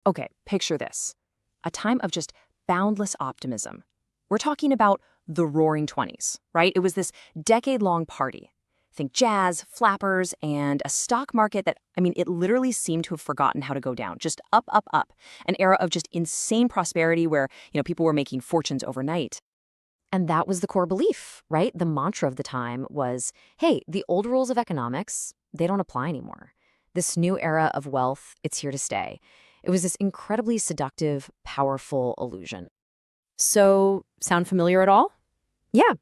Okay, picture this. A time of just boundless optimism. We're talking about the Roaring Twenties, right? It was this decade-long party. Think jazz, flappers, and a stock market that, it literally seemed to have forgotten how to go down. Just up, up, up. An era of just insane prosperity where, people were making fortunes overnight. And that was the core belief, right? The mantra of the time was, hey, the old rules of economics, they don't apply anymore. This new era of wealth, it's here to stay. It was this incredibly seductive, powerful illusion. So, sound familiar at all? Yeah,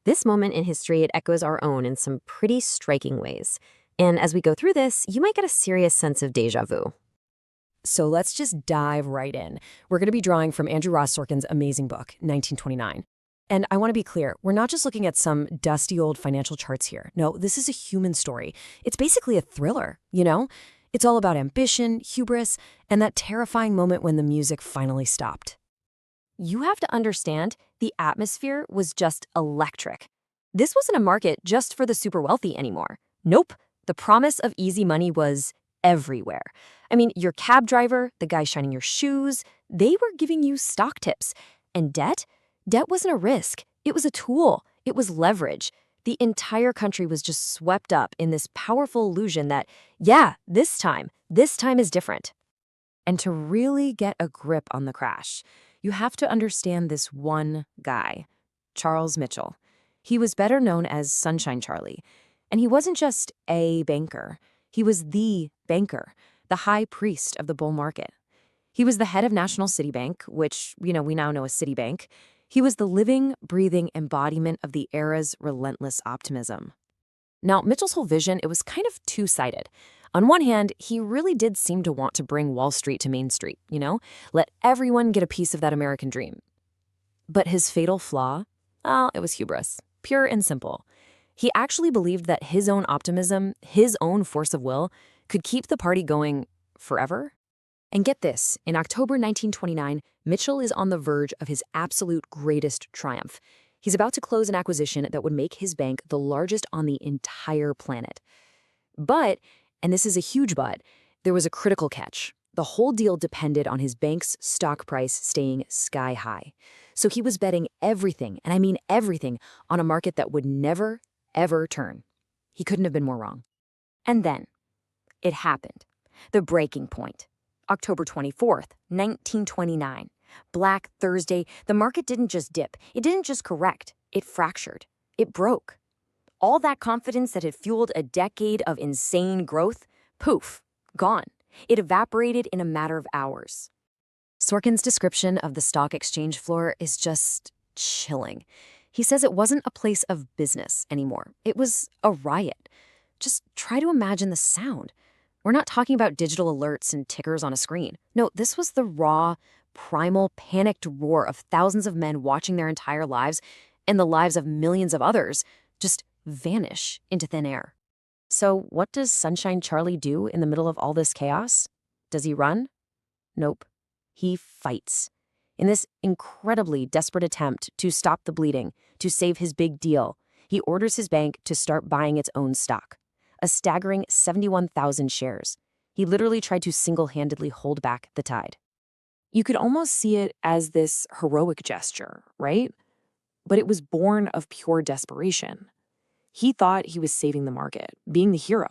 this moment in history, it echoes our own in some pretty striking ways. And as we go through this, you might get a serious sense of deja vu. So let's just dive right in. We're going to be drawing from Andrew Ross Sorkin's amazing book, 1929. And I want to be clear, we're not just looking at some dusty old financial charts here. No, this is a human story. It's basically a thriller, you know? It's all about ambition, hubris, and that terrifying moment when the music finally stopped. You have to understand, the atmosphere was just electric. This wasn't a market just for the super wealthy anymore. Nope, the promise of easy money was everywhere. Your cab driver, the guy shining your shoes, they were giving you stock tips. And debt? Debt wasn't a risk. It was a tool. It was leverage. The entire country was just swept up in this powerful illusion that, yeah, this time is different. And to really get a grip on the crash, you have to understand this one guy, Charles Mitchell. He was better known as Sunshine Charlie. And he wasn't just a banker. He was the banker, the high priest of the bull market. He was the head of National City Bank, which, we now know as Citibank. He was the living, breathing embodiment of the era's relentless optimism. Now, Mitchell's whole vision, it was kind of two-sided. On one hand, he really did seem to want to bring Wall Street to Main Street, let everyone get a piece of that American dream. But his fatal flaw? Well, it was hubris, pure and simple. He actually believed that his own optimism, his own force of will, could keep the party going forever. And get this, in October 1929, Mitchell is on the verge of his absolute greatest triumph. He's about to close an acquisition that would make his bank the largest on the entire planet. But, and this is a huge but, there was a critical catch. The whole deal depended on his bank's stock price staying sky high. So he was betting everything, and I mean everything, on a market that would never, ever turn. He couldn't have been more wrong. And then, it happened. The breaking point. October 24th, 1929. Black Thursday, the market didn't just dip. It didn't just correct. It fractured. It broke. All that confidence that had fueled a decade of insane growth, poof, gone. It evaporated in a matter of hours. Sorkin's description of the stock exchange floor is just chilling. He says it wasn't a place of business anymore. It was a riot. Just try to imagine the sound. We're not talking about digital alerts and tickers on a screen. No, this was the raw, primal, panicked roar of thousands of men watching their entire lives and the lives of millions of others just vanish into thin air. So what does Sunshine Charlie do in the middle of all this chaos? Does he run? Nope. He fights. In this incredibly desperate attempt to stop the bleeding, to save his big deal, he orders his bank to start buying its own stock. A staggering 71,000 shares. He literally tried to single-handedly hold back the tide. You could almost see it as this heroic gesture, right? But it was born of pure desperation. He thought he was saving the market, being the hero.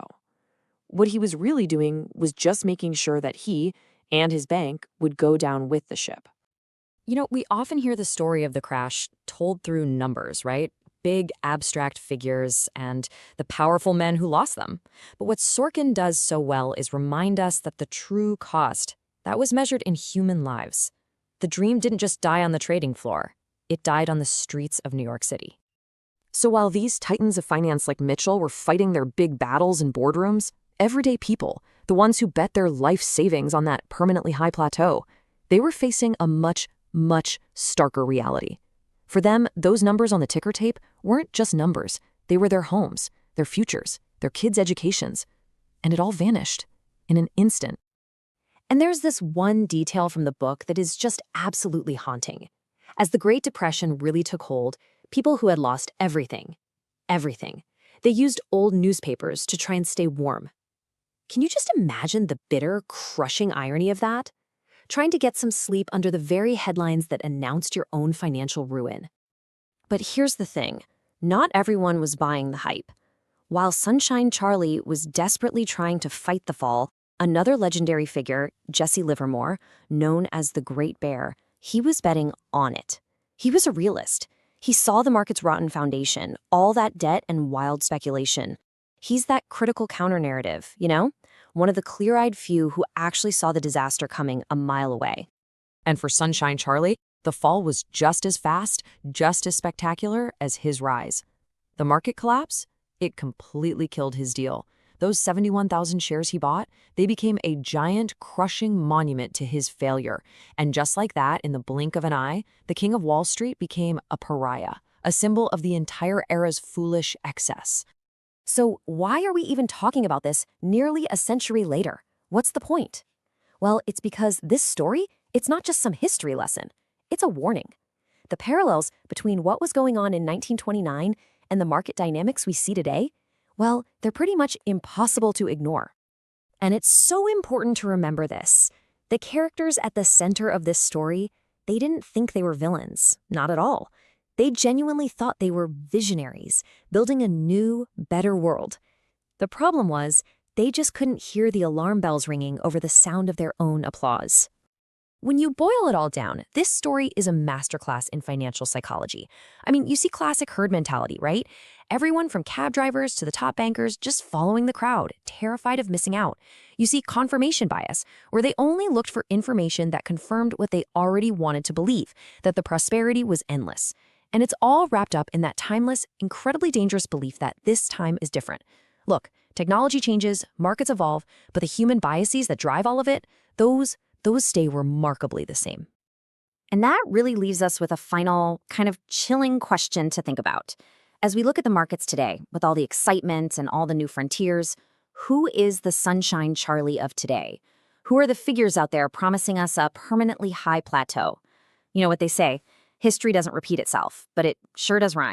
What he was really doing was just making sure that he and his bank would go down with the ship. We often hear the story of the crash told through numbers, right? Big abstract figures and the powerful men who lost them. But what Sorkin does so well is remind us that the true cost, that was measured in human lives. The dream didn't just die on the trading floor. It died on the streets of New York City. So while these titans of finance like Mitchell were fighting their big battles in boardrooms, everyday people, the ones who bet their life savings on that permanently high plateau, they were facing a much, much starker reality. For them, those numbers on the ticker tape weren't just numbers. They were their homes, their futures, their kids' educations. And it all vanished in an instant. And there's this one detail from the book that is just absolutely haunting. As the Great Depression really took hold, people who had lost everything, they used old newspapers to try and stay warm. Can you just imagine the bitter, crushing irony of that? trying to get some sleep under the very headlines that announced your own financial ruin. But here's the thing. Not everyone was buying the hype. While Sunshine Charlie was desperately trying to fight the fall, another legendary figure, Jesse Livermore, known as the Great Bear, he was betting on it. He was a realist. He saw the market's rotten foundation, all that debt and wild speculation. He's that critical counter-narrative, one of the clear-eyed few who actually saw the disaster coming a mile away. And for Sunshine Charlie, the fall was just as fast, just as spectacular as his rise. The market collapse? It completely killed his deal. Those 71,000 shares he bought, they became a giant, crushing monument to his failure. And just like that, in the blink of an eye, the King of Wall Street became a pariah, a symbol of the entire era's foolish excess. So why are we even talking about this nearly a century later? What's the point? Well, it's because this story, it's not just some history lesson. It's a warning. The parallels between what was going on in 1929 and the market dynamics we see today, well, they're pretty much impossible to ignore. And it's so important to remember this. The characters at the center of this story, they didn't think they were villains, not at all. They genuinely thought they were visionaries, building a new, better world. The problem was, they just couldn't hear the alarm bells ringing over the sound of their own applause. When you boil it all down, this story is a masterclass in financial psychology. I mean, you see classic herd mentality, right? Everyone from cab drivers to the top bankers just following the crowd, terrified of missing out. You see confirmation bias, where they only looked for information that confirmed what they already wanted to believe, that the prosperity was endless. And it's all wrapped up in that timeless, incredibly dangerous belief that this time is different. Look, technology changes, markets evolve, but the human biases that drive all of it, those stay remarkably the same. And that really leaves us with a final, kind of chilling question to think about. As we look at the markets today, with all the excitement and all the new frontiers, who is the Sunshine Charlie of today? Who are the figures out there promising us a permanently high plateau? You know what they say, history doesn't repeat itself, but it sure does rhyme.